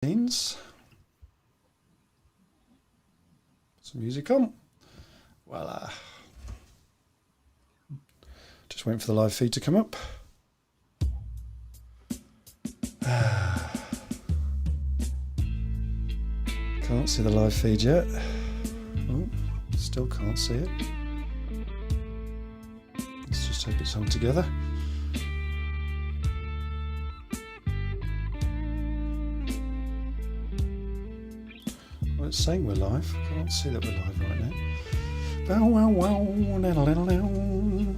Some music on. Voila. Just waiting for the live feed to come up. Can't see the live feed yet. Oh, still can't see it. Let's just hope it's on together. Well, it's saying we're live. Can't see that we're live right now. Bow, wow, wow, little, little, little.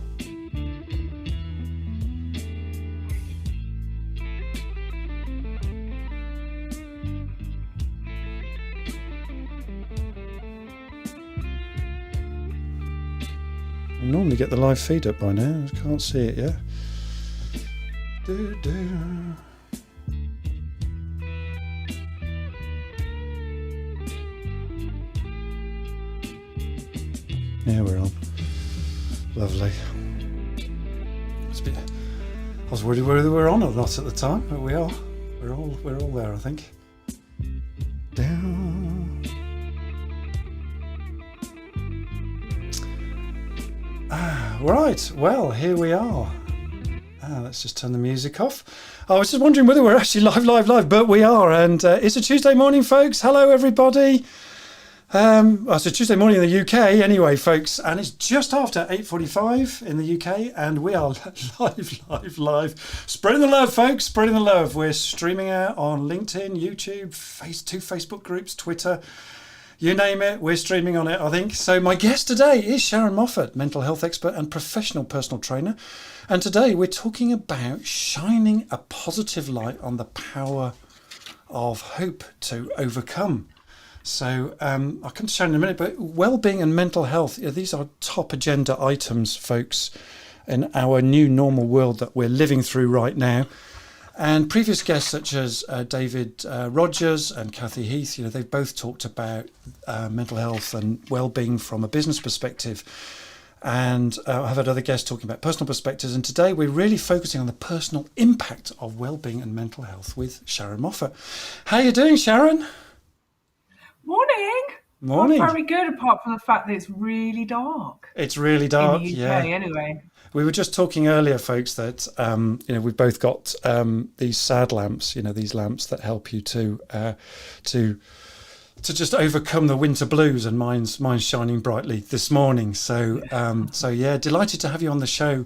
I normally get the live feed up by now. I can't see it yet. Yeah, we're on. Lovely. I was worried whether we were on or not at the time, but we are. We're all there, I think. Down. Right, well, here we are. Let's just turn the music off. I was just wondering whether we're actually live, but we are. And it's a Tuesday morning, folks. Hello, everybody. It's a Tuesday morning in the UK anyway, folks. And it's just after 8:45 in the UK. And we are live. Spreading the love, folks. Spreading the love. We're streaming out on LinkedIn, YouTube, two Facebook groups, Twitter. You name it, we're streaming on it, I think. So my guest today is Sharron Moffatt, mental health expert and professional personal trainer. And today we're talking about shining a positive light on the power of hope to overcome. So I'll come to Sharon in a minute, but well-being and mental health, these are top agenda items, folks, in our new normal world that we're living through right now. And previous guests such as David Rogers and Kathy Heath, they've both talked about mental health and well-being from a business perspective. And I've had other guests talking about personal perspectives. And today we're really focusing on the personal impact of well-being and mental health with Sharron Moffat. How are you doing, Sharon? Morning. Morning. I'm very good, apart from the fact that it's really dark. It's really dark, in the UK, yeah. Anyway. We were just talking earlier, folks, that we've both got these sad lamps. These lamps that help you to just overcome the winter blues. And mine's shining brightly this morning. So yeah, delighted to have you on the show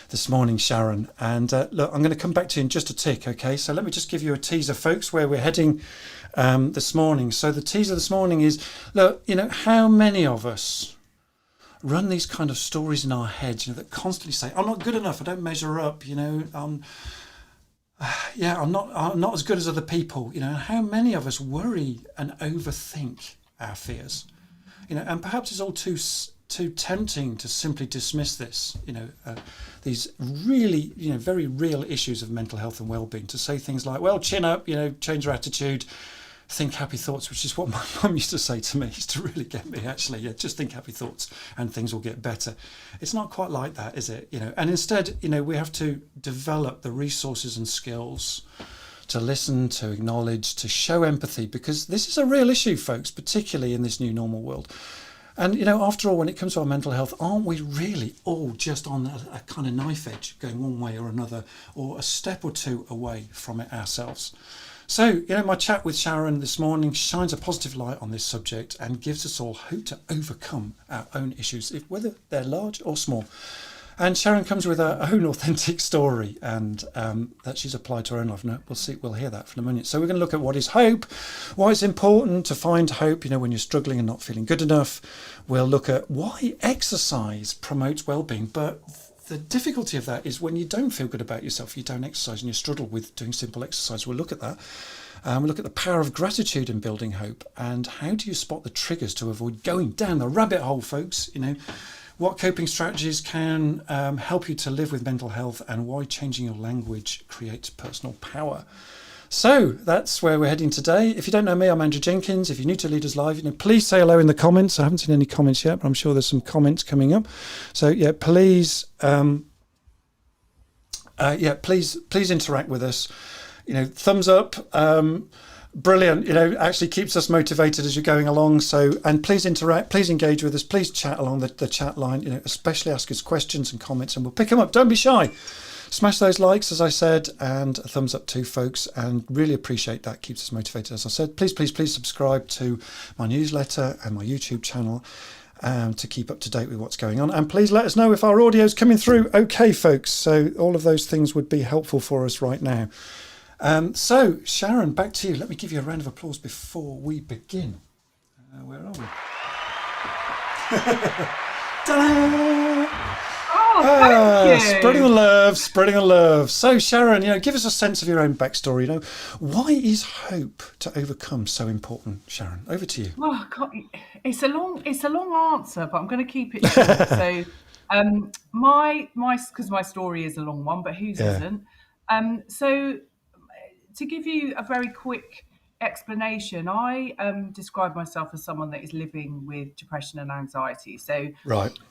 this morning, Sharon. And look, I'm going to come back to you in just a tick. Okay, so let me just give you a teaser, folks, where we're heading this morning. So the teaser this morning is, look, how many of us run these kind of stories in our heads, that constantly say, I'm not good enough, I don't measure up, I'm not as good as other people, how many of us worry and overthink our fears, and perhaps it's all too tempting to simply dismiss this, these really, very real issues of mental health and well-being, to say things like, well, chin up, change your attitude, think happy thoughts, which is what my mum used to say to me, used to really get me, actually. Yeah, just think happy thoughts and things will get better. It's not quite like that, is it? And instead, we have to develop the resources and skills to listen, to acknowledge, to show empathy, because this is a real issue, folks, particularly in this new normal world. And, after all, when it comes to our mental health, aren't we really all just on a kind of knife edge, going one way or another, or a step or two away from it ourselves? So, my chat with Sharon this morning shines a positive light on this subject and gives us all hope to overcome our own issues, whether they're large or small. And Sharon comes with her own authentic story, and that she's applied to her own life. And we'll hear that in a minute. So we're going to look at what is hope, why it's important to find hope, when you're struggling and not feeling good enough. We'll look at why exercise promotes well-being, but the difficulty of that is when you don't feel good about yourself, you don't exercise and you struggle with doing simple exercise. We'll look at that. We'll look at the power of gratitude in building hope, and how do you spot the triggers to avoid going down the rabbit hole, folks? What coping strategies can help you to live with mental health, and why changing your language creates personal power. So that's where we're heading today. If you don't know me, I'm Andrew Jenkins. If you're new to Leaderslive, please say hello in the comments. I haven't seen any comments yet, but I'm sure there's some comments coming up. So yeah, please please interact with us. Thumbs up. Brilliant. Actually keeps us motivated as you're going along. So, and please interact, please engage with us, please chat along the chat line, especially ask us questions and comments and we'll pick them up. Don't be shy. Smash those likes, as I said, and a thumbs up too, folks, and really appreciate that. Keeps us motivated, as I said. Please subscribe to my newsletter and my YouTube channel to keep up to date with what's going on. And please let us know if our audio's coming through okay, folks. So all of those things would be helpful for us right now. So, Sharon, back to you. Let me give you a round of applause before we begin. Where are we? Ta-da! Oh, thank you. Spreading the love. So, Sharon, give us a sense of your own backstory. Why is hope to overcome so important, Sharon? Over to you. Oh, God, it's a long answer, but I'm going to keep it short. So, because my story is a long one, but whose isn't? So, to give you a very quick explanation, I describe myself as someone that is living with depression and anxiety. So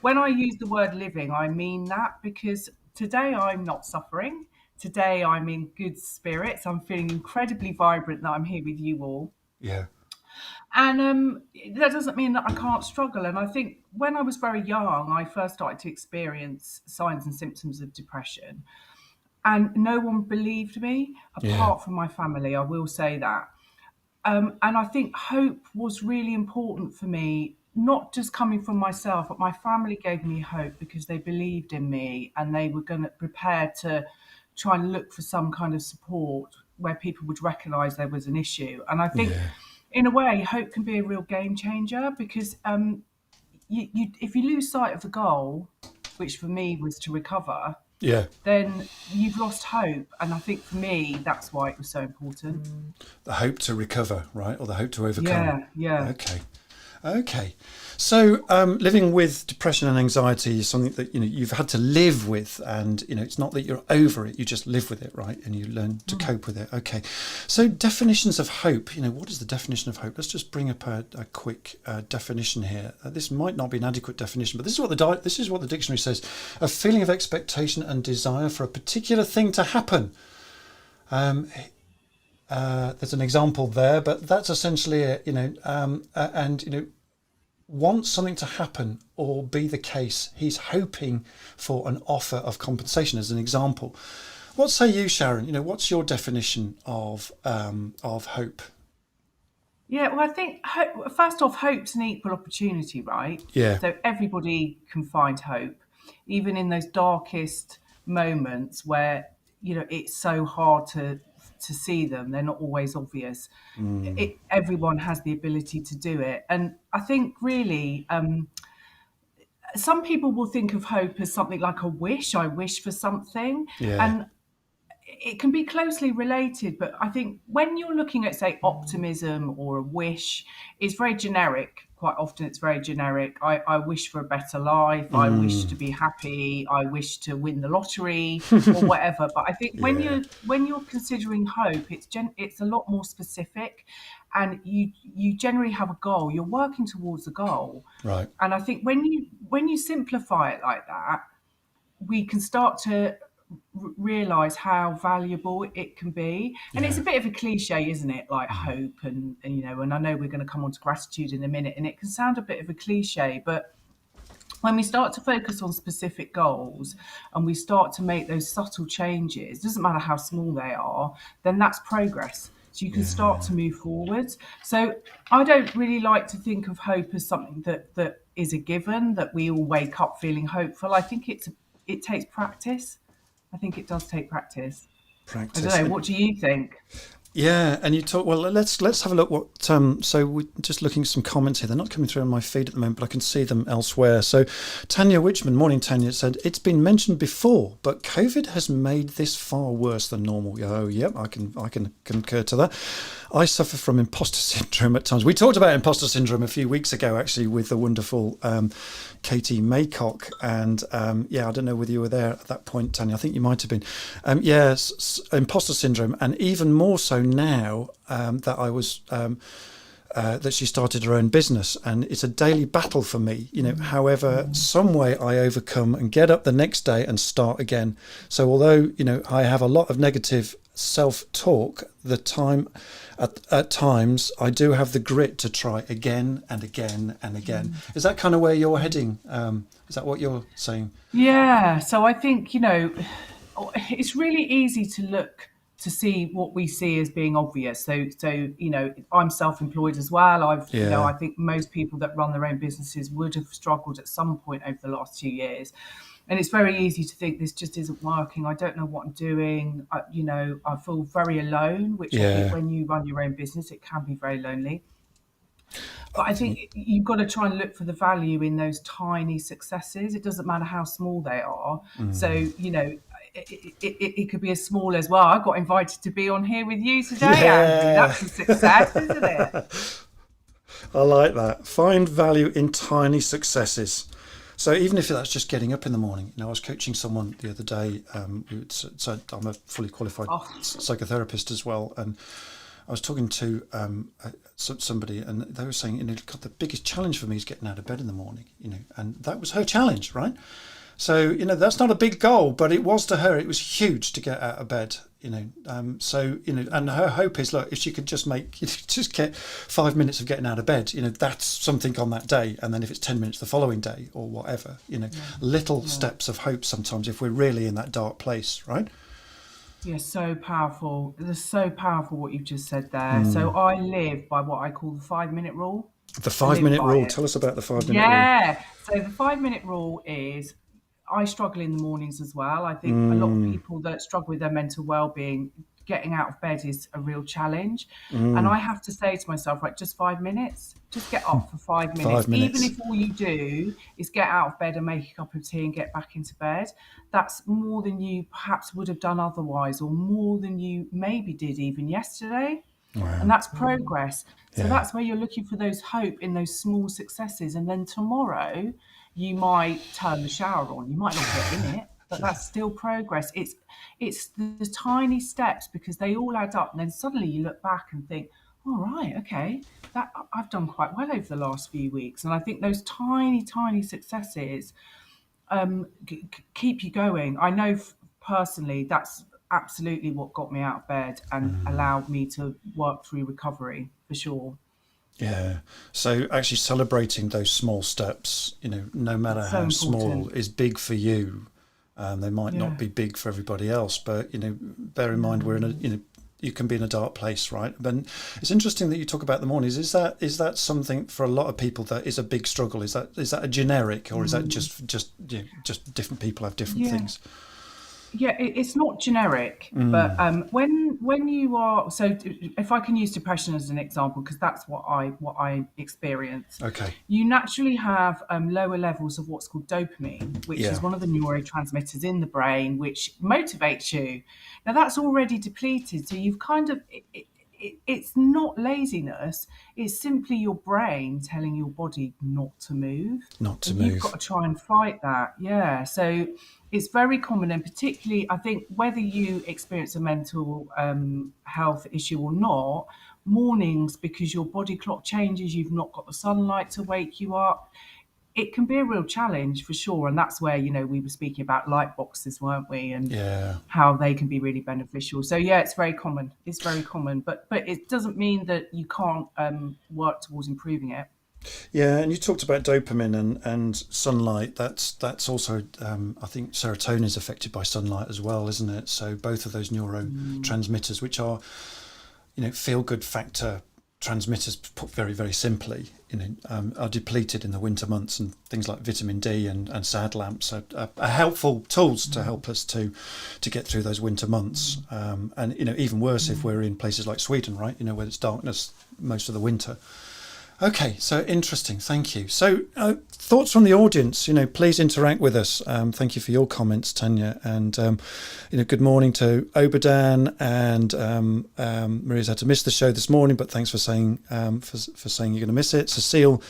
when I use the word living, I mean that because today I'm not suffering. Today I'm in good spirits. I'm feeling incredibly vibrant that I'm here with you all. Yeah. And that doesn't mean that I can't struggle. And I think when I was very young, I first started to experience signs and symptoms of depression. And no one believed me, apart from my family, I will say that. And I think hope was really important for me, not just coming from myself, but my family gave me hope because they believed in me and they were going to prepare to try and look for some kind of support where people would recognise there was an issue. And I think, in a way, hope can be a real game changer because if you lose sight of the goal, which for me was to recover, then you've lost hope. And I think for me, that's why it was so important. The hope to recover, right? Or the hope to overcome. Yeah. Okay. So living with depression and anxiety is something that, you've had to live with. And, it's not that you're over it. You just live with it, right? And you learn to cope with it. Okay. So definitions of hope. What is the definition of hope? Let's just bring up a quick definition here. This might not be an adequate definition, but this is what the dictionary says. A feeling of expectation and desire for a particular thing to happen. There's an example there, but that's essentially it, wants something to happen or be the case. He's hoping for an offer of compensation as an example. What say you, Sharon? What's your definition of hope? Yeah, well, I think first off, hope's an equal opportunity, right? Yeah. So everybody can find hope, even in those darkest moments where it's so hard to see them. They're not always obvious. Everyone has the ability to do it. And I think really some people will think of hope as something like a wish. I wish for something. And it can be closely related, but I think when you're looking at, say, optimism or a wish, it's very generic. Quite often it's very generic. I wish for a better life. I wish to be happy. I wish to win the lottery or whatever. But I think when you're considering hope, it's a lot more specific, and you generally have a goal. You're working towards a goal. Right. And I think when you simplify it like that, we can start to realize how valuable it can be. And it's a bit of a cliche, isn't it, like hope and and I know we're going to come on to gratitude in a minute, and it can sound a bit of a cliche, but when we start to focus on specific goals and we start to make those subtle changes, doesn't matter how small they are, then that's progress. So you can start to move forwards. So I don't really like to think of hope as something that is a given, that we all wake up feeling hopeful. I think it takes practice. I think it does take practice. I don't know. What do you think? Yeah, and you talk. Well, let's have a look. What? So we're just looking at some comments here. They're not coming through on my feed at the moment, but I can see them elsewhere. So Tanya Wichman, morning Tanya, said it's been mentioned before, but COVID has made this far worse than normal. Oh, yep, I can concur to that. I suffer from imposter syndrome at times. We talked about imposter syndrome a few weeks ago, actually, with the wonderful Katie Maycock. And I don't know whether you were there at that point, Tanya. I think you might have been. Yes, imposter syndrome, and even more so now that I was that she started her own business, and it's a daily battle for me. However, some way I overcome and get up the next day and start again. So although I have a lot of negative self-talk, at times I do have the grit to try again and again and again. Is that kind of where you're heading? Is that what you're saying? Yeah. So I think, it's really easy to look to see what we see as being obvious. So I'm self-employed as well. I think most people that run their own businesses would have struggled at some point over the last 2 years. And it's very easy to think this just isn't working. I don't know what I'm doing. I feel very alone, which I think when you run your own business, it can be very lonely. But I think you've got to try and look for the value in those tiny successes. It doesn't matter how small they are. So, it could be as small as, well, I got invited to be on here with you today, Andy. That's a success, isn't it? I like that. Find value in tiny successes. So even if that's just getting up in the morning, I was coaching someone the other day. So I'm a fully qualified psychotherapist as well, and I was talking to somebody, and they were saying, God, the biggest challenge for me is getting out of bed in the morning. And that was her challenge, right? So that's not a big goal, but it was to her. It was huge to get out of bed. And her hope is, look, if she could just just get 5 minutes of getting out of bed, that's something on that day. And then if it's 10 minutes the following day or whatever, little steps of hope sometimes if we're really in that dark place, right? Yeah, so powerful. It's so powerful what you've just said there. So I live by what I call the 5-minute rule. The 5-minute rule. Tell us about the 5-minute rule. Yeah. So the 5-minute rule is, I struggle in the mornings as well. I think a lot of people that struggle with their mental well-being, getting out of bed is a real challenge. And I have to say to myself, right, just 5 minutes, just get up for 5 minutes. 5 minutes. Even if all you do is get out of bed and make a cup of tea and get back into bed, that's more than you perhaps would have done otherwise, or more than you maybe did even yesterday. Wow. And that's progress. So that's where you're looking for those hope in those small successes. And then tomorrow you might turn the shower on. You might not get in it, but that's still progress. It's the tiny steps, because they all add up. And then suddenly you look back and think, all right, okay, that I've done quite well over the last few weeks. And I think those tiny successes keep you going. I know personally that's absolutely what got me out of bed and allowed me to work through recovery, for sure. Yeah. So actually celebrating those small steps, no matter how small, is big for you. They might not be big for everybody else, but bear in mind we're in you can be in a dark place, right? But it's interesting that you talk about the mornings. Is that something for a lot of people that is a big struggle? Is that a generic, or is that just different people have different things? Yeah, it's not generic, but when you are, so if I can use depression as an example, because that's what I experience. Okay. You naturally have lower levels of what's called dopamine, which is one of the neurotransmitters in the brain, which motivates you. Now that's already depleted, so you've kind of it's not laziness. It's simply your brain telling your body not to move. You've got to try and fight that. Yeah. So it's very common, and particularly, I think, whether you experience a mental health issue or not, mornings, because your body clock changes, you've not got the sunlight to wake you up, it can be a real challenge for sure. And that's where, we were speaking about light boxes, weren't we? And how they can be really beneficial. So yeah, it's very common. It's very common, but it doesn't mean that you can't work towards improving it. Yeah, and you talked about dopamine and sunlight. That's also, I think serotonin is affected by sunlight as well, isn't it? So both of those neurotransmitters, which are, feel-good factor transmitters, put very, very simply, are depleted in the winter months, and things like vitamin D and sad lamps are helpful tools to help us to get through those winter months. And even worse if we're in places like Sweden, right? Where it's darkness most of the winter. Okay, so interesting. Thank you. So thoughts from the audience, please interact with us. Thank you for your comments, Tanya. And, good morning to Obadan, and Maria's had to miss the show this morning, but thanks for saying for saying you're going to miss it. Cecile,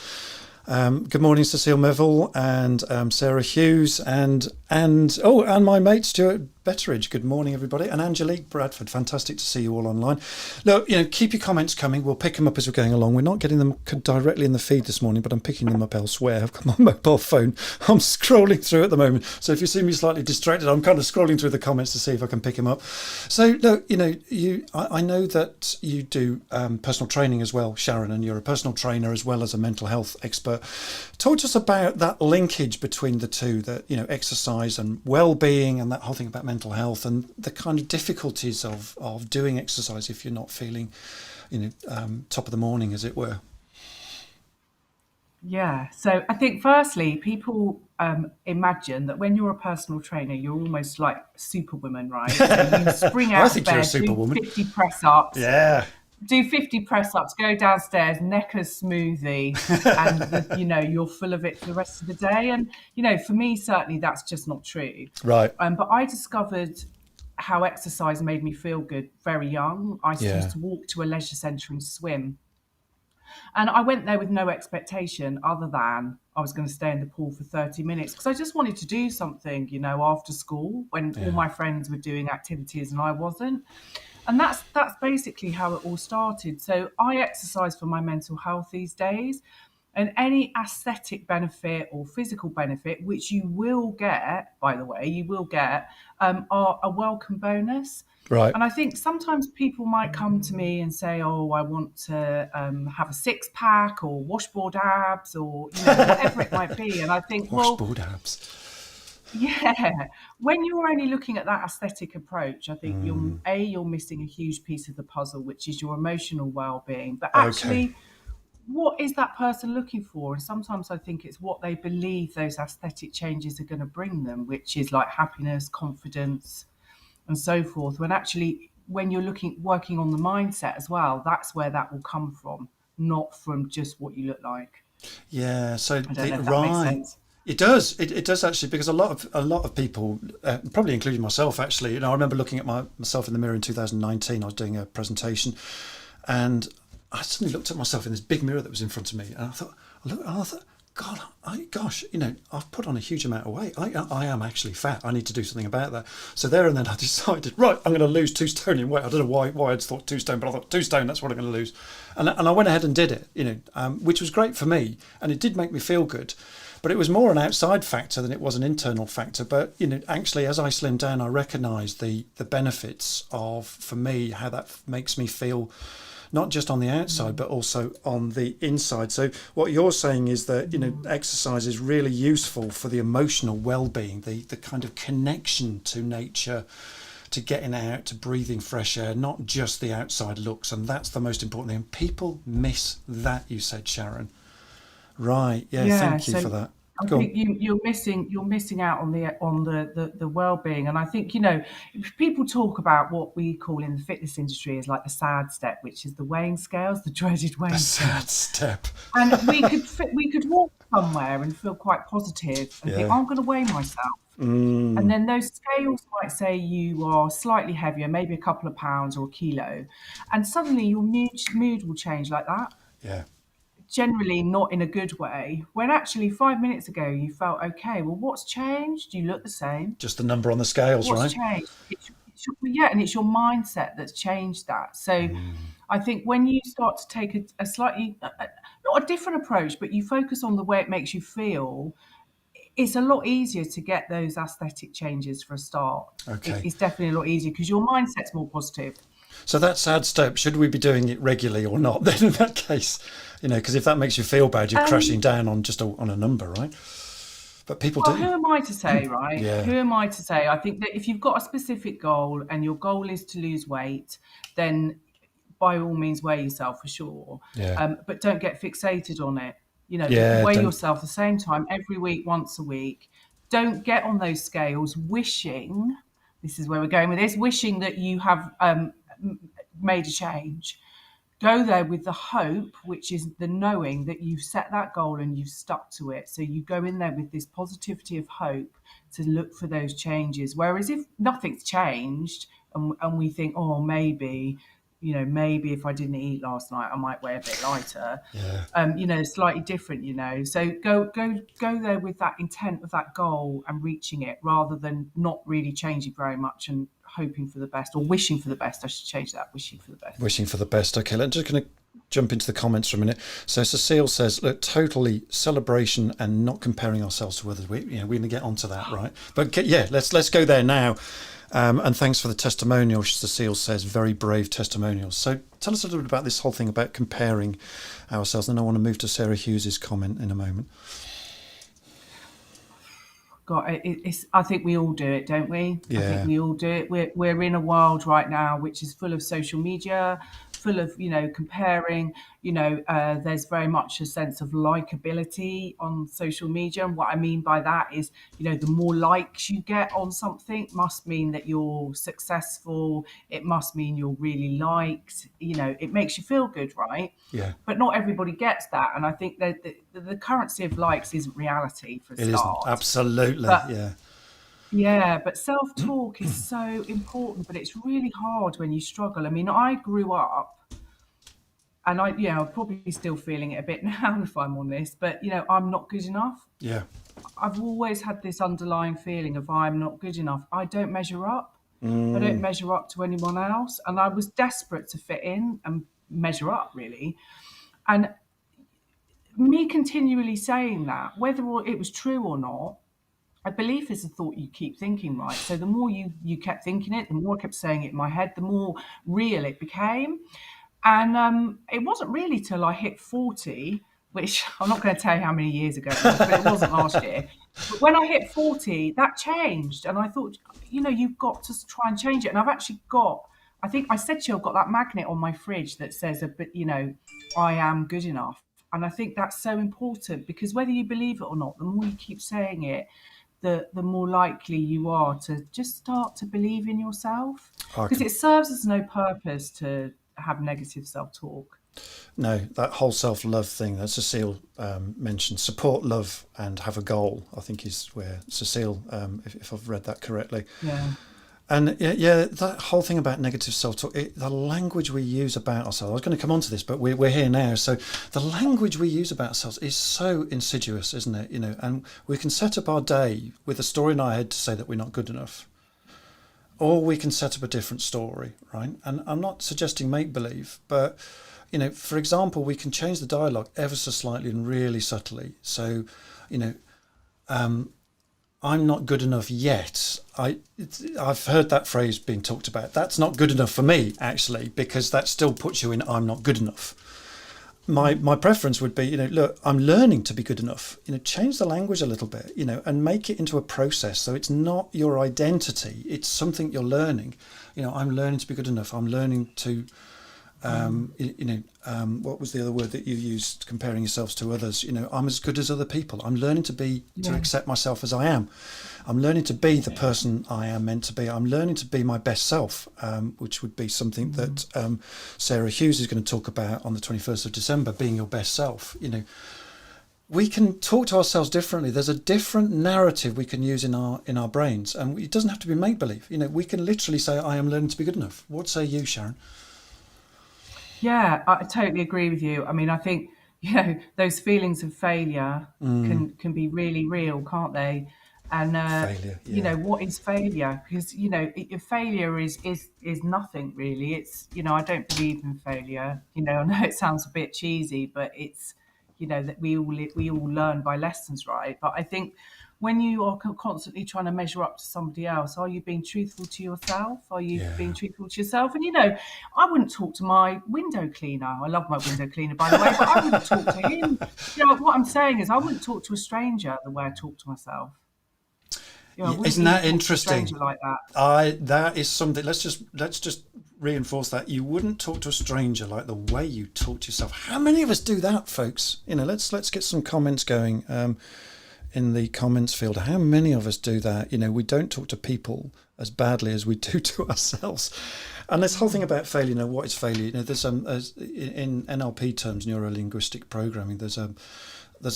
good morning, Cecile Melville, and Sarah Hughes, and my mate Stuart Betteridge, good morning, everybody. And Angelique Bradford, fantastic to see you all online. No, keep your comments coming. We'll pick them up as we're going along. We're not getting them directly in the feed this morning, but I'm picking them up elsewhere. I've got my mobile phone. I'm scrolling through at the moment. So if you see me slightly distracted, I'm kind of scrolling through the comments to see if I can pick them up. So, look, I know that you do personal training as well, Sharon, and you're a personal trainer as well as a mental health expert. Talk to us about that linkage between the two, that, exercise and well-being and that whole thing about mental health, and the kind of difficulties of doing exercise if you're not feeling, top of the morning, as it were. Yeah. So I think firstly, people imagine that when you're a personal trainer, you're almost like Superwoman, right? So you spring I out of think you're a bed, do superwoman. 50 press-ups, Yeah. do 50 press-ups, go downstairs, neck a smoothie, and you're full of it for the rest of the day. And for me, certainly that's just not true. Right. But I discovered how exercise made me feel good very young. I Yeah. used to walk to a leisure centre and swim. And I went there with no expectation other than I was going to stay in the pool for 30 minutes because I just wanted to do something, after school when all my friends were doing activities and I wasn't. And that's basically how it all started. So I exercise for my mental health these days. And any aesthetic benefit or physical benefit, which you will get, by the way, are a welcome bonus. Right. And I think sometimes people might come to me and say, "Oh, I want to have a six pack or washboard abs or whatever it might be." And I think, washboard abs. Yeah, when you're only looking at that aesthetic approach, I think you're missing a huge piece of the puzzle, which is your emotional well-being. But actually, what is that person looking for? And sometimes I think it's what they believe those aesthetic changes are going to bring them, which is like happiness, confidence, and so forth. When actually, when you're working on the mindset as well, that's where that will come from, not from just what you look like. Yeah. So I don't know if that makes sense. It does. It does actually, because a lot of people, probably including myself, actually. I remember looking at myself in the mirror in 2019. I was doing a presentation, and I suddenly looked at myself in this big mirror that was in front of me, and I thought, God, I've put on a huge amount of weight. I am actually fat. I need to do something about that. So there and then I decided, right, I'm going to lose 2 stone in weight. I don't know why I'd thought 2 stone, but I thought 2 stone, that's what I'm going to lose. And I went ahead and did it, which was great for me. And it did make me feel good. But it was more an outside factor than it was an internal factor. But, actually, as I slimmed down, I recognised the benefits of, for me, how that makes me feel, not just on the outside, but also on the inside. So what you're saying is that, exercise is really useful for the emotional well-being, the kind of connection to nature, to getting out, to breathing fresh air, not just the outside looks. And that's the most important thing. And people miss that, you said, Sharon. Right. Yeah. Thank you for that. I think you're missing out on the well-being. And I think, if people talk about what we call in the fitness industry as like the sad step, which is the weighing scales, the dreaded weighing scales. Sad step. And we could walk somewhere and feel quite positive and think, I'm going to weigh myself. And then those scales might say you are slightly heavier, maybe a couple of pounds or a kilo, and suddenly your mood will change like that. Yeah. Generally not in a good way, when actually 5 minutes ago you felt okay. Well, what's changed? You look the same. Just the number on the scales, what's right? Changed? And it's your mindset that's changed that. So I think when you start to take a slightly, not a different approach, but you focus on the way it makes you feel, it's a lot easier to get those aesthetic changes for a start. Okay. It's definitely a lot easier because your mindset's more positive. So that sad step, should we be doing it regularly or not? Then in that case, because if that makes you feel bad, you're crashing down on on a number, right? But people do. Who am I to say, right? Yeah. Who am I to say? I think that if you've got a specific goal and your goal is to lose weight, then by all means weigh yourself for sure. Yeah. But don't get fixated on it. Weigh yourself the same time every week, once a week. Don't get on those scales wishing, this is where we're going with this, wishing that you have made a change. Go there with the hope, which is the knowing that you've set that goal and you've stuck to it. So you go in there with this positivity of hope to look for those changes. Whereas if nothing's changed and we think, oh, maybe, maybe if I didn't eat last night, I might weigh a bit lighter. Yeah. Slightly different. So go there with that intent of that goal and reaching it, rather than not really changing very much and hoping for the best, or wishing for the best. I should change that. Wishing for the best. Wishing for the best. Okay, I'm just going to jump into the comments for a minute. So Cecile says, look, totally celebration and not comparing ourselves to others. We're going to get onto that, right? But yeah, let's go there now. And thanks for the testimonial. Cecile says, very brave testimonials. So tell us a little bit about this whole thing about comparing ourselves. And I want to move to Sarah Hughes's comment in a moment. God, I think we all do it, don't we? Yeah. I think we all do it. We're in a world right now which is full of social media, full of comparing. There's very much a sense of likability on social media, and what I mean by that is, the more likes you get on something must mean that you're successful. It must mean you're really liked. It makes you feel good, right? Yeah. But not everybody gets that, and I think that the currency of likes isn't reality for a start. It isn't. Absolutely. But, yeah, but self-talk is so important, but it's really hard when you struggle. I mean, I grew up, and I'm probably still feeling it a bit now, if I'm honest, but, I'm not good enough. Yeah. I've always had this underlying feeling of I'm not good enough. I don't measure up. I don't measure up to anyone else. And I was desperate to fit in and measure up, really. And me continually saying that, whether it was true or not, a belief is a thought you keep thinking, right? So the more you kept thinking it, the more I kept saying it in my head, the more real it became. And it wasn't really till I hit 40, which I'm not going to tell you how many years ago it was, but it wasn't last year. But when I hit 40, that changed. And I thought, you've got to try and change it. And I've actually I think I said to you, I've got that magnet on my fridge that says, I am good enough. And I think that's so important, because whether you believe it or not, the more you keep saying it, the more likely you are to just start to believe in yourself. Because it serves us no purpose to have negative self-talk. No, that whole self-love thing that Cecile mentioned, support, love, and have a goal, I think is where Cecile, if I've read that correctly. Yeah. And yeah, that whole thing about negative self-talk, the language we use about ourselves, I was going to come on to this, but we're here now. So the language we use about ourselves is so insidious, isn't it? And we can set up our day with a story in our head to say that we're not good enough. Or we can set up a different story, right? And I'm not suggesting make-believe, but, for example, we can change the dialogue ever so slightly and really subtly. So, I'm not good enough yet. I've heard that phrase being talked about. That's not good enough for me, actually, because that still puts you in I'm not good enough. My preference would be, look, I'm learning to be good enough. Change the language a little bit, and make it into a process. So it's not your identity. It's something you're learning. I'm learning to be good enough. I'm learning to, what was the other word that you used, comparing yourselves to others? I'm as good as other people. I'm learning to accept myself as I am. I'm learning to be the person I am meant to be. I'm learning to be my best self, which would be something that Sarah Hughes is going to talk about on the 21st of December, being your best self. We can talk to ourselves differently. There's a different narrative we can use in our brains, and it doesn't have to be make-believe. We can literally say, I am learning to be good enough. What say you, Sharon? Yeah, I totally agree with you. I mean, I think, those feelings of failure can be really real, can't they? And, failure, yeah. what is failure? Because, failure is nothing really. It's, I don't believe in failure. I know it sounds a bit cheesy, but it's, that we all learn by lessons, right? But I think when you are constantly trying to measure up to somebody else, are you being truthful to yourself? Are you being truthful to yourself? And, I wouldn't talk to my window cleaner. I love my window cleaner, by the way, but I wouldn't talk to him. What I'm saying is I wouldn't talk to a stranger the way I talk to myself. Isn't that interesting? Like that. That is something. Let's just reinforce that. You wouldn't talk to a stranger like the way you talk to yourself. How many of us do that, folks? Let's get some comments going in the comments field. How many of us do that? We don't talk to people as badly as we do to ourselves. And this whole thing about failure. What is failure? There's in NLP terms, neuro-linguistic programming. There's a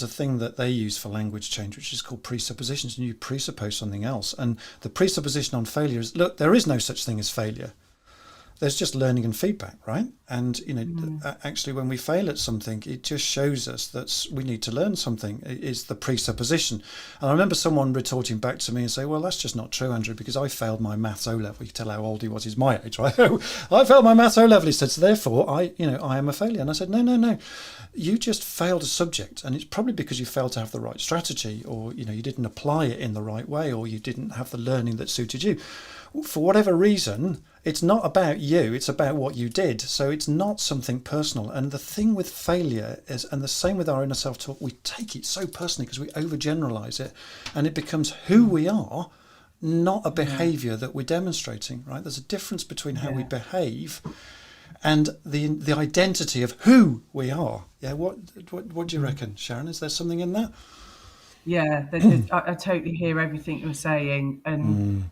thing that they use for language change, which is called presuppositions, and you presuppose something else. And the presupposition on failure is, look, there is no such thing as failure. there's just learning and feedback, right? And actually, when we fail at something, it just shows us that we need to learn something. It is the presupposition. And I remember someone retorting back to me and say, "Well, that's just not true, Andrew, because I failed my maths O level." You can tell how old he was; he's my age, right? I failed my maths O level. He said, "So therefore, I am a failure." And I said, "No. You just failed a subject, and it's probably because you failed to have the right strategy, or you didn't apply it in the right way, or you didn't have the learning that suited you. For whatever reason, it's not about you, it's about what you did. So it's not something personal. And the thing with failure is, and the same with our inner self-talk, we take it so personally because we overgeneralize it, and it becomes who we are, not a behavior that we're demonstrating, right? There's a difference between how we behave and the identity of who we are. Yeah, what do you reckon, Sharon? Is there something in that? Yeah, I totally hear everything you're saying, and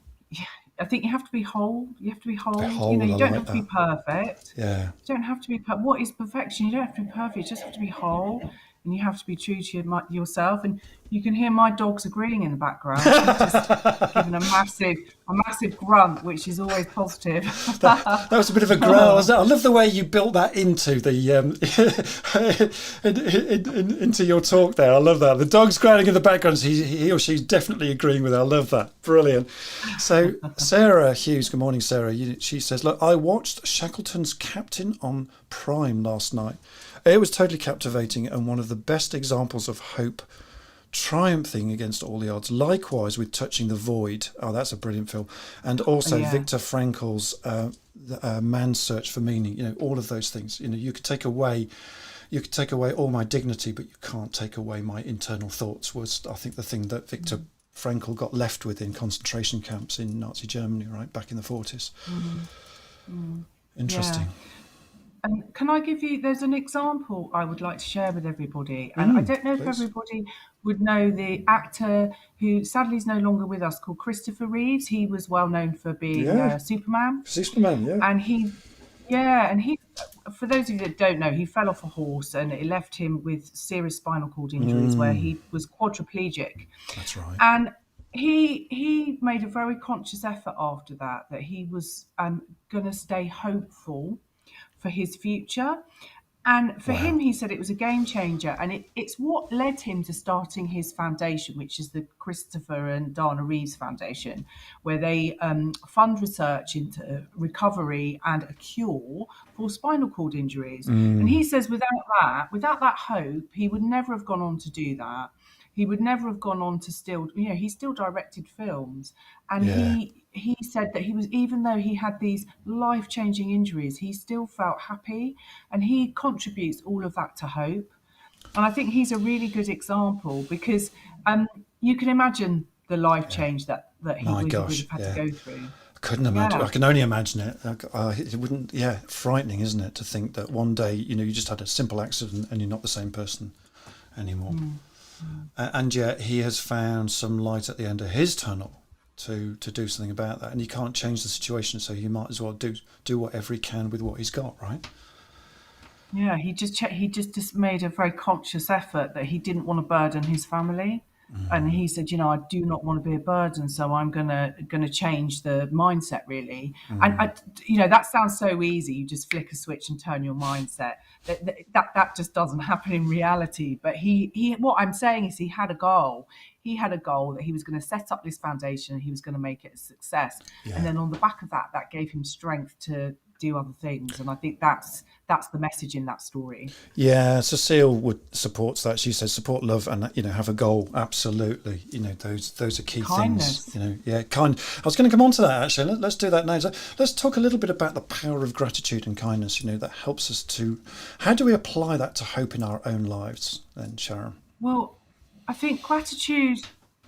I think you have to be whole. You have to be whole. Whole, You I don't like have to be that. perfect. Yeah. You don't have to be. What is perfection? You don't have to be perfect. You just have to be whole, and you have to be true to yourself. And you can hear my dogs agreeing in the background. She's just given a massive grunt, which is always positive. That was a bit of a growl, wasn't it? I love the way you built that into the into your talk there. I love that. The dog's growling in the background. So he or she's definitely agreeing with it. I love that. Brilliant. So Sarah Hughes, good morning, Sarah. She says, "Look, I watched Shackleton's Captain on Prime last night. It was totally captivating and one of the best examples of hope triumphing against all the odds. Likewise with Touching the Void." Oh, that's a brilliant film. And also Viktor Frankl's Man's Search for Meaning. All of those things. You could take away all my dignity, but you can't take away my internal thoughts, was, I think, the thing that Viktor Frankl got left with in concentration camps in Nazi Germany, right, back in the 40s. Interesting. Yeah. And can I give you, there's an example I would like to share with everybody. And I don't know if Please. everybody would know the actor who sadly is no longer with us, called Christopher Reeves. He was well known for being Superman. Superman, yeah. And he, for those of you that don't know, he fell off a horse and it left him with serious spinal cord injuries where he was quadriplegic. That's right. And he made a very conscious effort after that he was going to stay hopeful for his future. And for him, he said it was a game changer. And it's what led him to starting his foundation, which is the Christopher and Dana Reeves Foundation, where they fund research into recovery and a cure for spinal cord injuries. And he says without that hope, he would never have gone on to do that. He would never have gone on to he still directed films. And he said that he was, even though he had these life-changing injuries, he still felt happy, and he contributes all of that to hope. And I think he's a really good example because you can imagine the life change that he would have had to go through. I couldn't imagine. I can only imagine it. It wouldn't. Yeah, frightening, isn't it, to think that one day you just had a simple accident and you're not the same person anymore. And yet he has found some light at the end of his tunnel to do something about that. And he can't change the situation, so he might as well do whatever he can with what he's got, right? Yeah, he just made a very conscious effort that he didn't want to burden his family. And he said, I do not want to be a burden, so I'm gonna change the mindset, really. And that sounds so easy. You just flick a switch and turn your mindset. That just doesn't happen in reality. But he what I'm saying is he had a goal. He had a goal that he was going to set up this foundation and he was going to make it a success. And then on the back of that gave him strength to do other things. And I think that's the message in that story. Yeah, Cecile supports that. She says support love and have a goal. Absolutely. Those are key Kindness. things. Kind. I was going to come on to that actually. Let's do that now. So let's talk a little bit about the power of gratitude and kindness. That helps us to. How do we apply that to hope in our own lives? Then, Sharon. Well, I think gratitude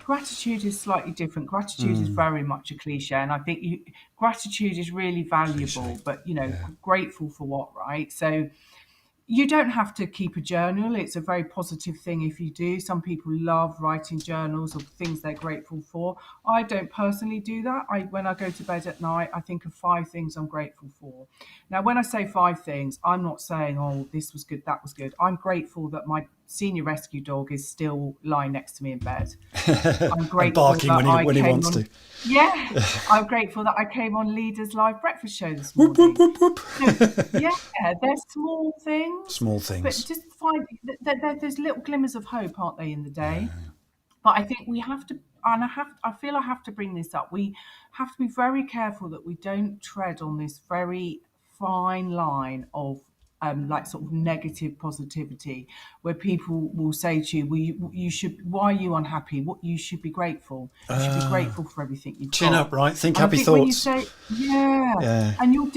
is slightly different. Gratitude is very much a cliche, and I think gratitude is really valuable. But grateful for what, right? So you don't have to keep a journal. It's a very positive thing if you do. Some people love writing journals of things they're grateful for. I don't personally do that. When I go to bed at night, I think of 5 things I'm grateful for. Now, when I say 5 things, I'm not saying, oh, this was good, that was good. I'm grateful that my senior rescue dog is still lying next to me in bed. I'm And grateful barking that when he came wants on. to. Yeah, I'm grateful that I came on Leaderslive breakfast show this Whoop, whoop, morning. whoop, whoop. So yeah, there's small things, Small but things. just find that there's little glimmers of hope, aren't they, in the day? But I think we have to, and I feel I have to bring this up. We have to be very careful that we don't tread on this very fine line of like sort of negative positivity, where people will say to you, well, you should, why are you unhappy? What, you should be grateful. You should be grateful for everything you've Chin got. up, right? Think And I happy think when you thoughts. say, yeah, Yeah. and you're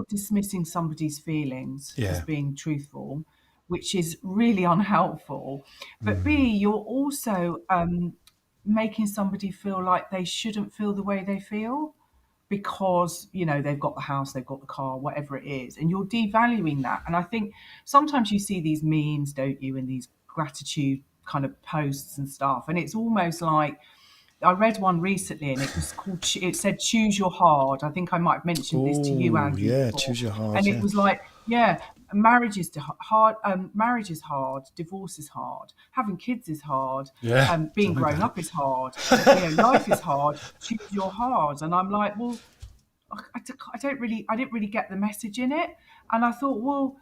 dismissing somebody's feelings as Yeah. being truthful, which is really unhelpful. But B, you're also making somebody feel like they shouldn't feel the way they feel because they've got the house, they've got the car, whatever it is, and you're devaluing that. And I think sometimes you see these memes, don't you, in these gratitude kind of posts and stuff, and it's almost like, I read one recently and it was called, it said, choose your hard. I think I might have mentioned this to you, Oh, Andrew, yeah. before. Choose your heart. And it Yeah. was like, yeah, hard. Marriage is hard. Divorce is hard. Having kids is hard. Yeah. Tell Being me grown about it. up is hard. Life is hard. Choose your hard. And I'm like, well, I didn't really get the message in it. And I thought, well,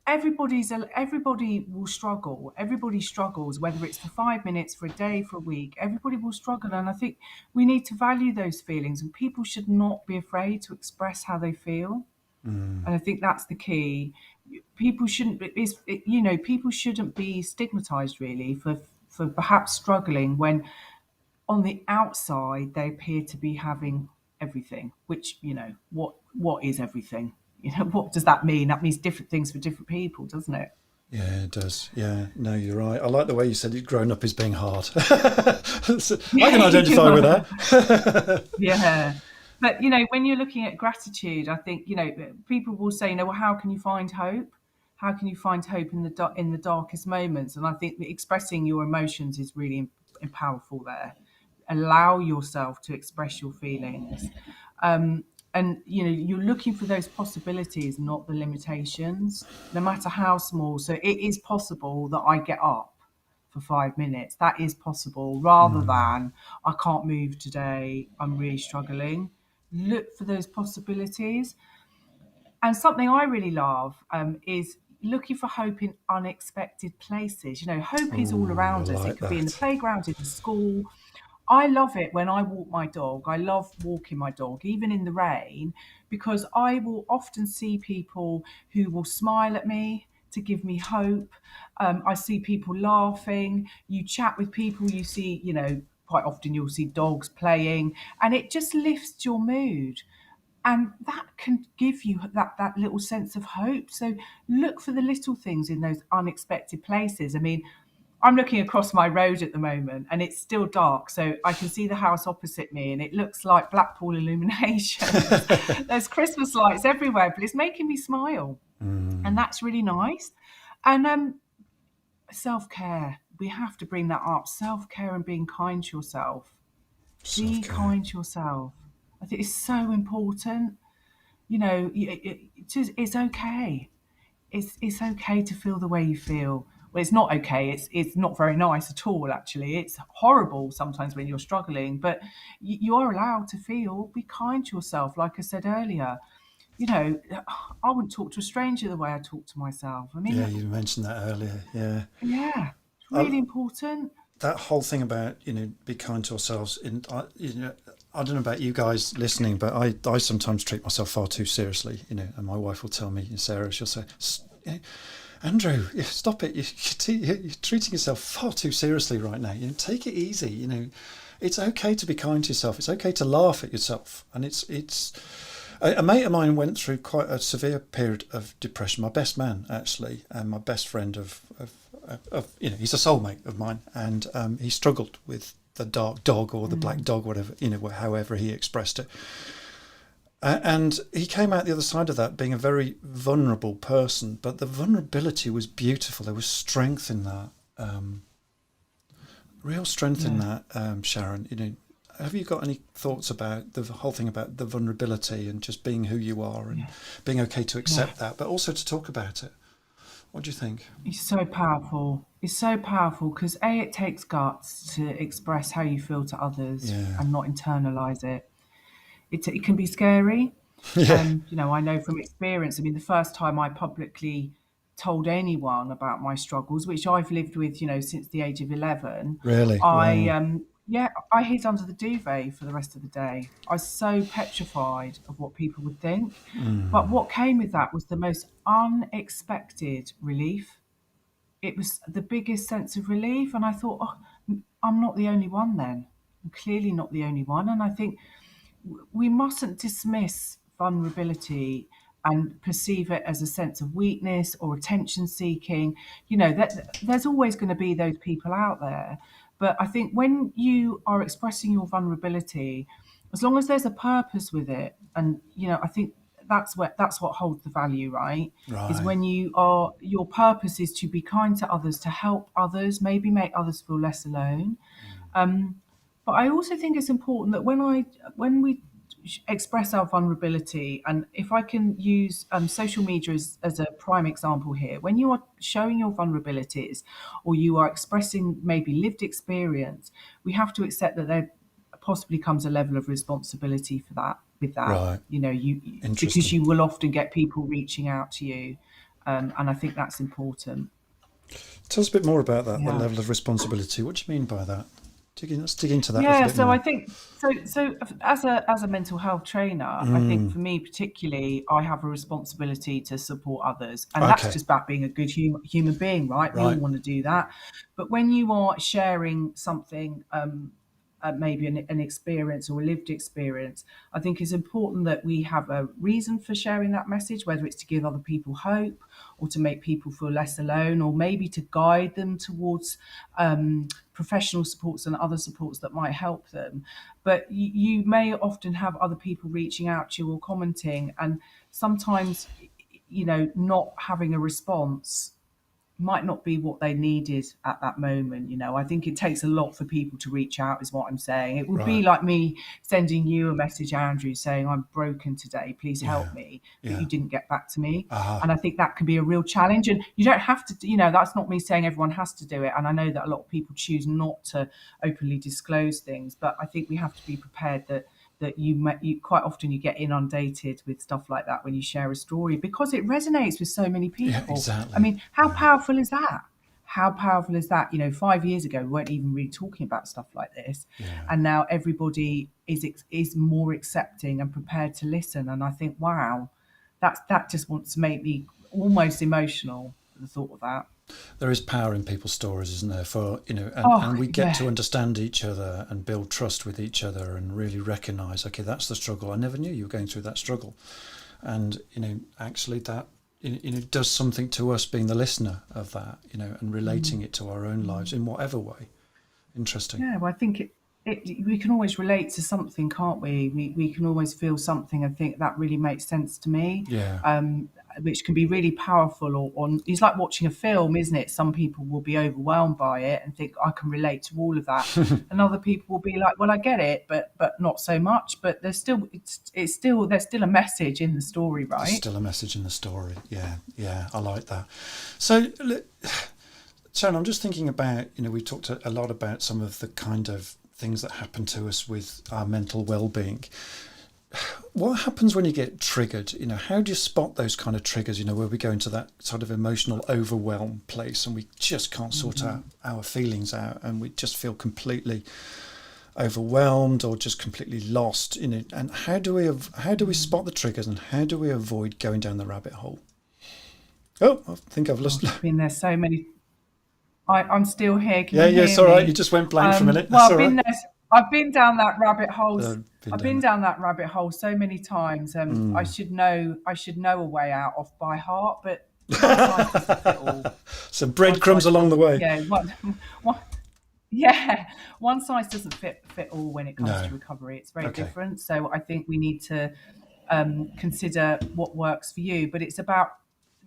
everybody will struggle. Everybody struggles, whether it's for 5 minutes, for a day, for a week. Everybody will struggle, and I think we need to value those feelings. And people should not be afraid to express how they feel. And I think that's the key. People shouldn't be, people shouldn't be stigmatized really for perhaps struggling when on the outside they appear to be having everything. Which what is everything? What does that mean? That means different things for different people, doesn't it? Yeah, it does. Yeah, no, you're right. I like the way you said it. Growing up is being hard. I can identify with that. Yeah. But when you're looking at gratitude, I think people will say, well, how can you find hope? How can you find hope in the darkest moments? And I think that expressing your emotions is really powerful there. Allow yourself to express your feelings. And you're looking for those possibilities, not the limitations, no matter how small. So it is possible that I get up for 5 minutes. That is possible, rather than I can't move today, I'm really struggling. Look for those possibilities. And something I really love is looking for hope in unexpected places. Hope is all Oh, I around us. It like could be in the that. playground, in the school. I love it when I walk my dog. I love walking my dog, even in the rain, because I will often see people who will smile at me to give me hope. I see people laughing. You chat with people, you see, quite often you'll see dogs playing, and it just lifts your mood. And that can give you that little sense of hope. So look for the little things in those unexpected places. I mean, I'm looking across my road at the moment and it's still dark, so I can see the house opposite me and it looks like Blackpool illuminations. There's Christmas lights everywhere, but it's making me smile. And that's really nice. And self-care, we have to bring that up. Self-care and being kind to yourself. Be Self-care. kind to yourself. I think it's so important. It's okay. It's okay to feel the way you feel. Well, it's not okay. It's not very nice at all. Actually, it's horrible sometimes when you're struggling. But you are allowed to feel. Be kind to yourself. Like I said earlier, you know, I wouldn't talk to a stranger the way I talk to myself. I Yeah, mean, you mentioned that earlier. Yeah. yeah, it's I, really important. that whole thing about be kind to ourselves. I don't know about you guys listening, but I sometimes treat myself far too seriously. And my wife will tell me, Sarah, she'll say, Andrew, stop it! You're treating yourself far too seriously right now. Take it easy. It's okay to be kind to yourself. It's okay to laugh at yourself. And it's a mate of mine went through quite a severe period of depression. My best man, actually, and my best friend of he's a soulmate of mine, and he struggled with the dark dog or the black dog, whatever, however he expressed it. And he came out the other side of that being a very vulnerable person, but the vulnerability was beautiful. There was strength in that, real strength in that. Sharon, have you got any thoughts about the whole thing about the vulnerability and just being who you are and being okay to accept that, but also to talk about it? What do you think? It's so powerful. It's so powerful because it takes guts to express how you feel to others Yeah. and not internalize it. It can be scary. Yeah. I know from experience. I mean, the first time I publicly told anyone about my struggles, which I've lived with, since the age of 11, Really? Wow. I hid under the duvet for the rest of the day. I was so petrified of what people would think. But what came with that was the most unexpected relief. It was the biggest sense of relief. And I thought, oh, I'm not the only one then. I'm clearly not the only one. And I think we mustn't dismiss vulnerability and perceive it as a sense of weakness or attention seeking. That there's always going to be those people out there. But I think when you are expressing your vulnerability, as long as there's a purpose with it, and I think that's what holds the value, right? Is Right. when your purpose is to be kind to others, to help others, maybe make others feel less alone. But I also think it's important that when we express our vulnerability, and if I can use social media as a prime example here, when you are showing your vulnerabilities or you are expressing maybe lived experience, we have to accept that there possibly comes a level of responsibility for that with that. Right. Because Interesting. you will often get people reaching out to you, and I think that's important. Tell us a bit more about that, the Yeah. level of responsibility. What do you mean by that? Let's dig into that a little Yeah, bit so I more. think so as a mental health trainer, I think for me particularly, I have a responsibility to support others, and that's Okay. just about being a good human being, right? We all Right. want to do that, but when you are sharing something, maybe an experience or a lived experience, I think it's important that we have a reason for sharing that message, whether it's to give other people hope or to make people feel less alone, or maybe to guide them towards professional supports and other supports that might help them. But you may often have other people reaching out to you or commenting, and sometimes, not having a response might not be what they needed at that moment. I think it takes a lot for people to reach out, is what I'm saying. It would be Right. like me sending you a message, Andrew, saying I'm broken today, please Yeah. help me, but Yeah. you didn't get back to me. Aha. And I think that can be a real challenge, and you don't have to, that's not me saying everyone has to do it, and I know that a lot of people choose not to openly disclose things, but I think we have to be prepared that you quite often you get inundated with stuff like that when you share a story, because it resonates with so many Yeah. people. I Exactly. mean, how powerful is that? How powerful is that? 5 years ago, we weren't even really talking about stuff like this, Yeah. and now everybody is more accepting and prepared to listen. And I think, wow, that just wants to make me almost emotional. The thought of that. There is power in people's stories, isn't there? For and Oh we get to yeah, understand each other and build trust with each other and really recognise, okay, that's the struggle. I never knew you were going through that struggle, and actually that does something to us being the listener of that, and relating it to our own lives in whatever way. Interesting. yeah. Well, I think we can always relate to something, can't we? We can always feel something. I think that really makes sense to me, Yeah. which can be really powerful. Or it's like watching a film, isn't it? Some people will be overwhelmed by it and think I can relate to all of that, and other people will be like, well, I get it, but not so much. But it's still there's still a message in the story, There's right? still a message in the story. Yeah. Yeah. I like that. So, Sharon, I'm just thinking about, we talked a lot about some of the kind of things that happen to us with our mental well-being. What happens when you get triggered? How do you spot those kind of triggers, where we go into that sort of emotional overwhelm place and we just can't sort our feelings out and we just feel completely overwhelmed or just completely lost, and how do we spot the triggers and how do we avoid going down the rabbit hole? Oh, I think I've lost. Gosh, I've been there so many. I'm still here. Can Yeah, you yeah, it's hear all right. You me? just went blank for a minute. Well, That's all right. I've been down that rabbit hole. Been I've down been that. down that rabbit hole so many times. I should know a way out off by heart, but one size doesn't fit all. So One breadcrumbs size along the doesn't. way. Yeah, one, yeah, one size doesn't fit all when it comes No. to recovery. It's very Okay. different. So I think we need to consider what works for you, but it's about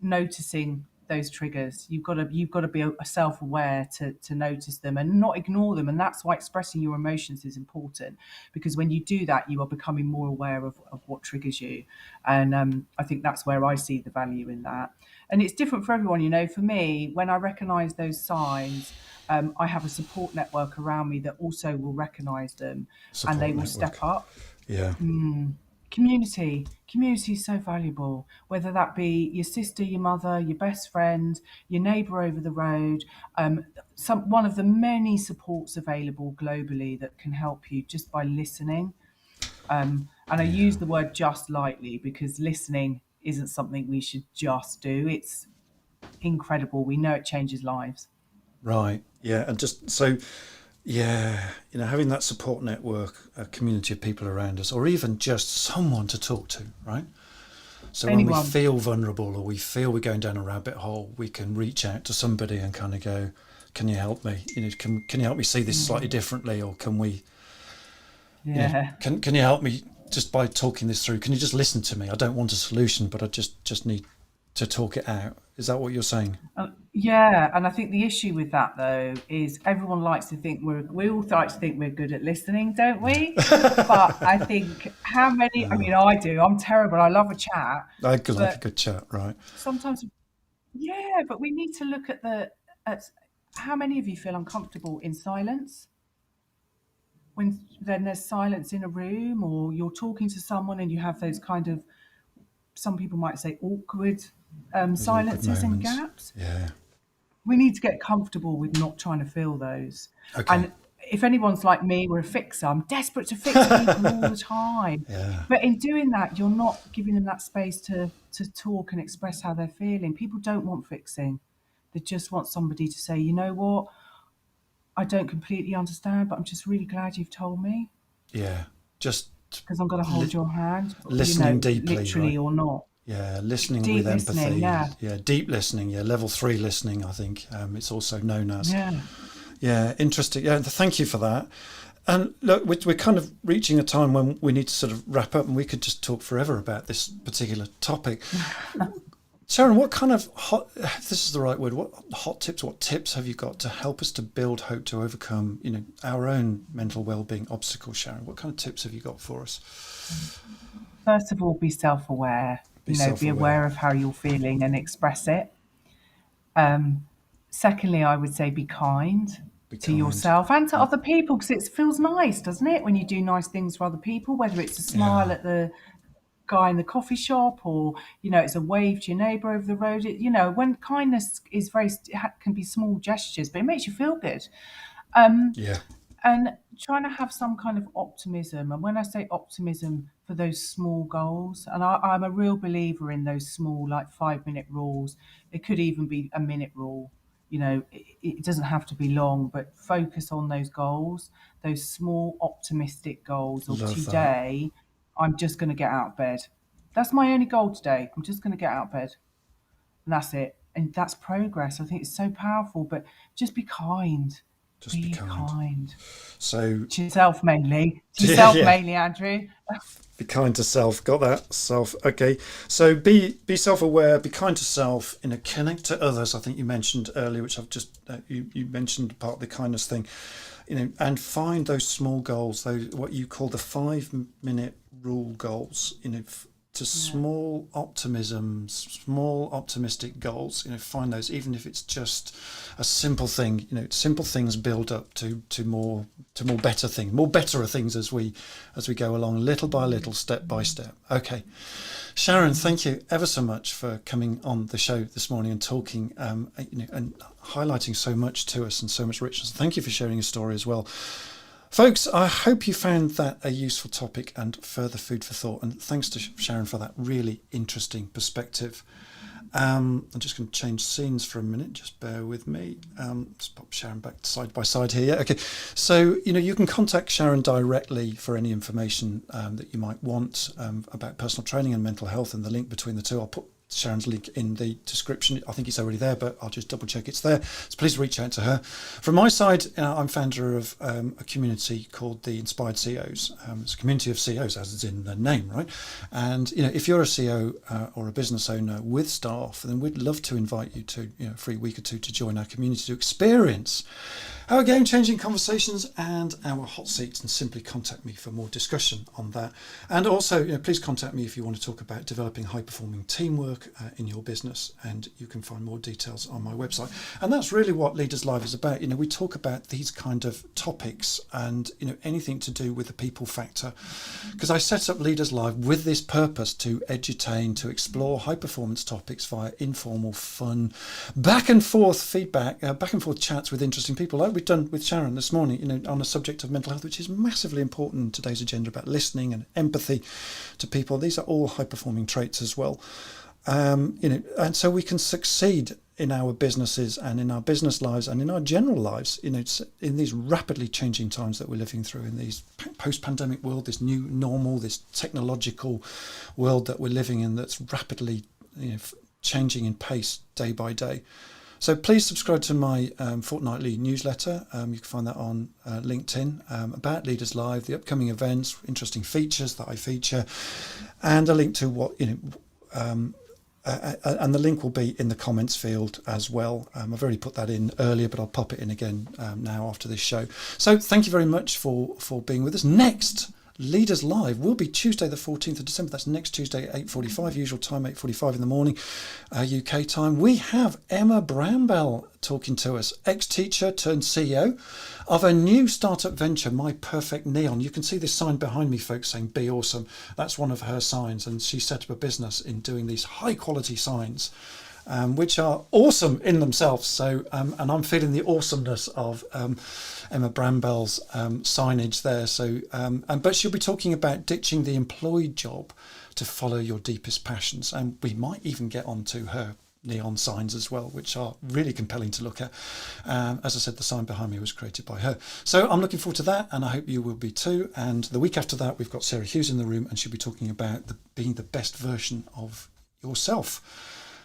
noticing those triggers. You've got to be self-aware to notice them and not ignore them, and that's why expressing your emotions is important, because when you do that, you are becoming more aware of what triggers you. And I think that's where I see the value in that. and it's different for everyone. You know, for me, when I recognise those signs, I have a support network around me that also will recognise them, and they Support will step network. up. Yeah. Community is so valuable, whether that be your sister, your mother, your best friend, your neighbour over the road. One of the many supports available globally that can help you just by listening. And I use Yeah. the word just lightly, because listening isn't something we should just do. It's incredible. We know it changes lives. Right. Yeah. And just so, yeah, having that support network, a community of people around us, or even just someone to talk to, right? So when we Anyone. feel vulnerable or we feel we're going down a rabbit hole, we can reach out to somebody and kind of go, can you help me? Can you help me see this slightly differently? Or can we, Yeah. can you help me just by talking this through? Can you just listen to me? I don't want a solution, but I just need to talk it out. Is that what you're saying? Yeah, and I think the issue with that though is everyone likes to think we all like to think we're good at listening, don't we? But I think how many, I mean, I do, I'm terrible. I love a chat, I could like a but good chat, right? sometimes, yeah, but we need to look at how many of you feel uncomfortable in silence when then there's silence in a room, or you're talking to someone and you have those kind of, some people might say awkward Those awkward silences and moments. gaps. Yeah. We need to get comfortable with not trying to fill those. Okay. And if anyone's like me, we're a fixer. I'm desperate to fix people all the time. Yeah. But in doing that, you're not giving them that space to talk and express how they're feeling. People don't want fixing. They just want somebody to say, you know what, I don't completely understand, but I'm just really glad you've told me, Yeah. Just because I'm going to hold li- your hand, listening deeply, literally right? or not. Yeah, listening Deep with listening, empathy. yeah. Yeah, deep listening. Yeah, level 3 listening, I think it's also known as. Yeah. Yeah, interesting. Yeah, thank you for that. And look, we're kind of reaching a time when we need to sort of wrap up, and we could just talk forever about this particular topic. Sharon, what kind of if this is the right word, what hot tips, what tips have you got to help us to build hope to overcome, our own mental well-being obstacles, Sharon? What kind of tips have you got for us? First of all, be self-aware. Be Be self-aware. aware of how you're feeling and express it. Secondly, I would say be kind Be to kind. yourself and to Yeah. other people, because it feels nice, doesn't it, when you do nice things for other people, whether it's a smile Yeah. at the guy in the coffee shop, or it's a wave to your neighbor over the road. When kindness is can be small gestures, but it makes you feel good. Yeah. And trying to have some kind of optimism. And when I say optimism, for those small goals, and I'm a real believer in those small, like 5-minute rules. It could even be a minute rule. It doesn't have to be long, but focus on those goals, those small optimistic goals of Love that. today. I'm just going to get out of bed. That's my only goal today. I'm just going to get out of bed. And that's it. And that's progress. I think it's so powerful, but just be kind. Just be Be kind. kind. So To yourself mainly. To yeah, yourself yeah. mainly, Andrew. Be kind to self. Got that? Self. Okay. So be self-aware. Be kind to self. Connect to others. I think you mentioned earlier, which I've just you mentioned part of the kindness thing. And find those small goals. Those what you call the 5-minute rule goals. To Yeah. small optimism, small optimistic goals. Find those, even if it's just a simple thing. Simple things build up to more better things, more betterer things as we go along, little by little, step by step. Okay, Sharon, thank you ever so much for coming on the show this morning and talking, and highlighting so much to us and so much richness. Thank you for sharing your story as well. Folks, I hope you found that a useful topic and further food for thought. And thanks to Sharon for that really interesting perspective. I'm just going to change scenes for a minute. Just bear with me. Let's pop Sharon back side by side here. Yeah, okay. So, you can contact Sharon directly for any information that you might want about personal training and mental health, and the link between the two. I'll put Sharon's link in the description. I think it's already there, but I'll just double check it's there. So please reach out to her. From my side, I'm founder of a community called the Inspired CEOs. It's a community of CEOs, as it's in the name, right? And if you're a CEO or a business owner with staff, then we'd love to invite you to a free week or two to join our community to experience our game-changing conversations and our hot seats, and simply contact me for more discussion on that. And also, please contact me if you want to talk about developing high-performing teamwork work in your business, and you can find more details on my website. And that's really what Leaderslive is about. We talk about these kind of topics and anything to do with the people factor, because I set up Leaderslive with this purpose to edutain, to explore high performance topics via informal, fun, back and forth feedback, back and forth chats with interesting people, like we've done with Sharon this morning, on a subject of mental health, which is massively important in today's agenda, about listening and empathy to people. These are all high performing traits as well. And so we can succeed in our businesses and in our business lives and in our general lives, in these rapidly changing times that we're living through, in these post-pandemic world, this new normal, this technological world that we're living in, that's rapidly changing in pace day by day. So please subscribe to my fortnightly newsletter. You can find that on LinkedIn, about Leaderslive, the upcoming events, interesting features that I feature, and a link to what, and the link will be in the comments field as well. I've already put that in earlier, but I'll pop it in again now after this show. So thank you very much for being with us. Next Leaderslive will be Tuesday the 14th of December. That's next Tuesday at 8:45, usual time, 8:45 in the morning, UK time. We have Emma Bramwell talking to us, ex-teacher turned CEO of a new startup venture, My Perfect Neon. You can see this sign behind me, folks, saying "Be Awesome." That's one of her signs, and she set up a business in doing these high quality signs, which are awesome in themselves. So, and I'm feeling the awesomeness of Emma Bramwell's signage there. So, but she'll be talking about ditching the employed job to follow your deepest passions, and we might even get onto her neon signs as well, which are really compelling to look at. As I said, the sign behind me was created by her. So I'm looking forward to that, and I hope you will be too. And the week after that, we've got Sarah Hughes in the room, and she'll be talking about being the best version of yourself.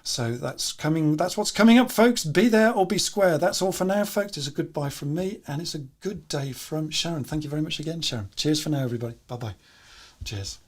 So that's coming. That's what's coming up, folks. Be there or be square. That's all for now, folks. It's a goodbye from me, and it's a good day from Sharon. Thank you very much again, Sharon. Cheers for now, everybody. Bye-bye. Cheers.